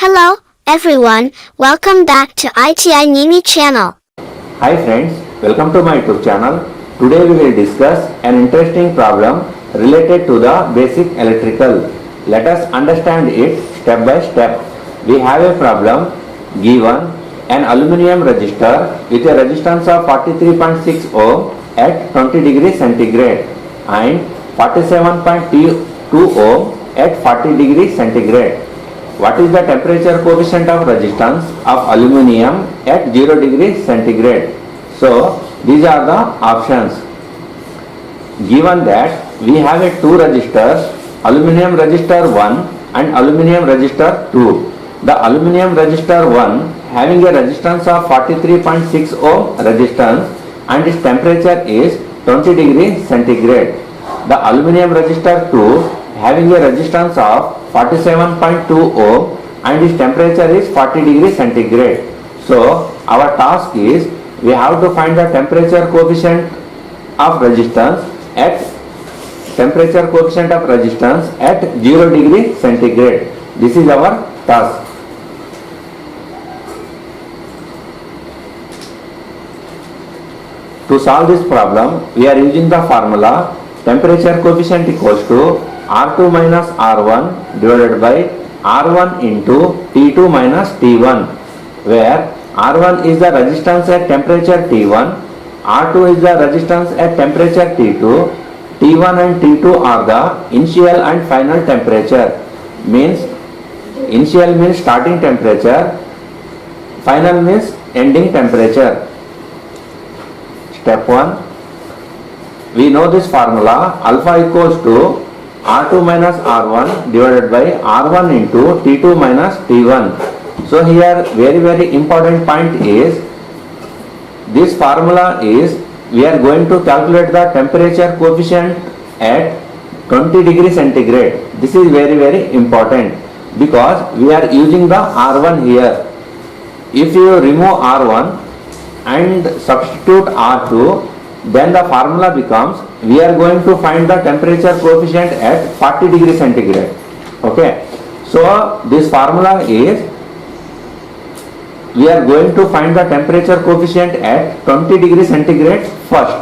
Hello, everyone. Welcome back to ITI Nini channel. Hi friends, welcome to my YouTube channel. Today we will discuss an interesting problem related to the basic electrical. Let us understand it step by step. We have a problem given an aluminium resistor with a resistance of 43.6 ohm at 20 degrees centigrade and 47.2 ohm at 40 degrees centigrade. What is the temperature coefficient of resistance of aluminium at 0 degrees centigrade? So these are the options. Given that we have a two resistors, aluminium resistor 1 and aluminium resistor 2. The aluminium resistor 1 having a resistance of 43.6 ohm resistance and its temperature is 20 degrees centigrade. The aluminium resistor 2 having a resistance of 47.2 ohm and its temperature is 40 degrees centigrade. So our task is we have to find the temperature coefficient of resistance at 0 degree centigrade. This is our task. To solve this problem, we are using the formula temperature coefficient equals to R2 minus R1 divided by R1 into T2 minus T1, where R1 is the resistance at temperature T1, R2 is the resistance at temperature T2, T1 and T2 are the initial and final temperature. Means initial means starting temperature, final means ending temperature. Step 1. We know this formula alpha equals to R2 minus R1 divided by R1 into T2 minus T1. So here very important point is this formula is we are going to calculate the temperature coefficient at 20 degrees centigrade. This is very important because we are using the R1 here. If you remove R1 and substitute R2, then the formula becomes we are going to find the temperature coefficient at 40 degrees centigrade. Okay, so this formula is we are going to find the temperature coefficient at 20 degrees centigrade first.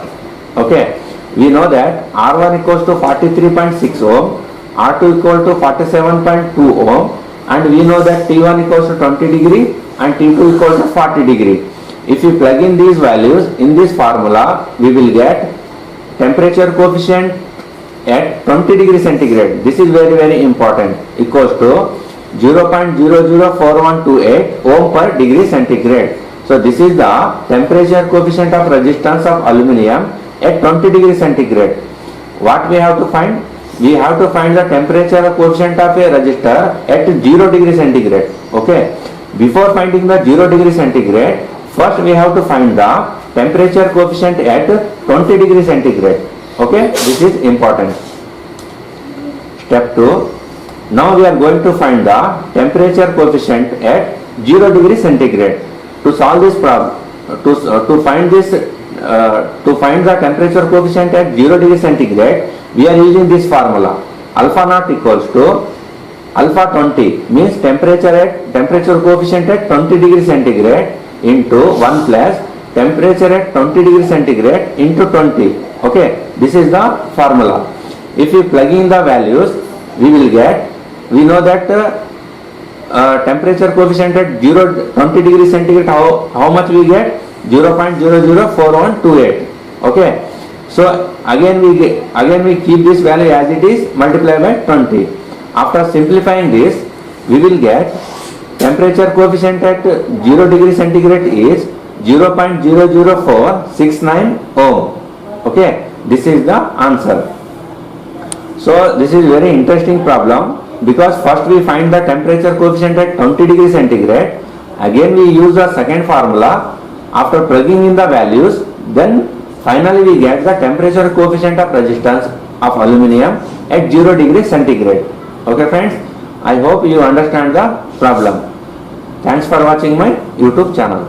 Okay, we know that R1 equals to 43.6 ohm, R2 equals to 47.2 ohm, and we know that T1 equals to 20 degree and T2 equals to 40 degree. If you plug in these values in this formula, we will get temperature coefficient at 20 degrees centigrade. This is very important, equals to 0.004128 ohm per degree centigrade. So this is the temperature coefficient of resistance of aluminium at 20 degrees centigrade. What we have to find? We have to find the temperature coefficient of a resistor at 0 degree centigrade. Okay. Before finding the 0 degree centigrade, first we have to find the temperature coefficient at 20 degree centigrade. Okay, this is important. Step 2. Now we are going to find the temperature coefficient at 0 degree centigrade. To solve this problem, to find the temperature coefficient at 0 degree centigrade, we are using this formula. Alpha naught equals to alpha 20 means temperature coefficient at 20 degree centigrade into 1 plus temperature at 20 degree centigrade into 20. Okay, this is the formula. If we plug in the values, we know that temperature coefficient at 20 degree centigrade, how much we get? 0.004128. Okay, so again we keep this value as it is, multiply by 20. After simplifying this, we will get temperature coefficient at 0 degree centigrade is 0.00469 ohm. Okay, this is the answer. So this is very interesting problem because first we find the temperature coefficient at 20 degree centigrade. Again we use the second formula. After plugging in the values, then finally we get the temperature coefficient of resistance of aluminium at 0 degree centigrade. Okay friends, I hope you understand the problem. Thanks for watching my YouTube channel.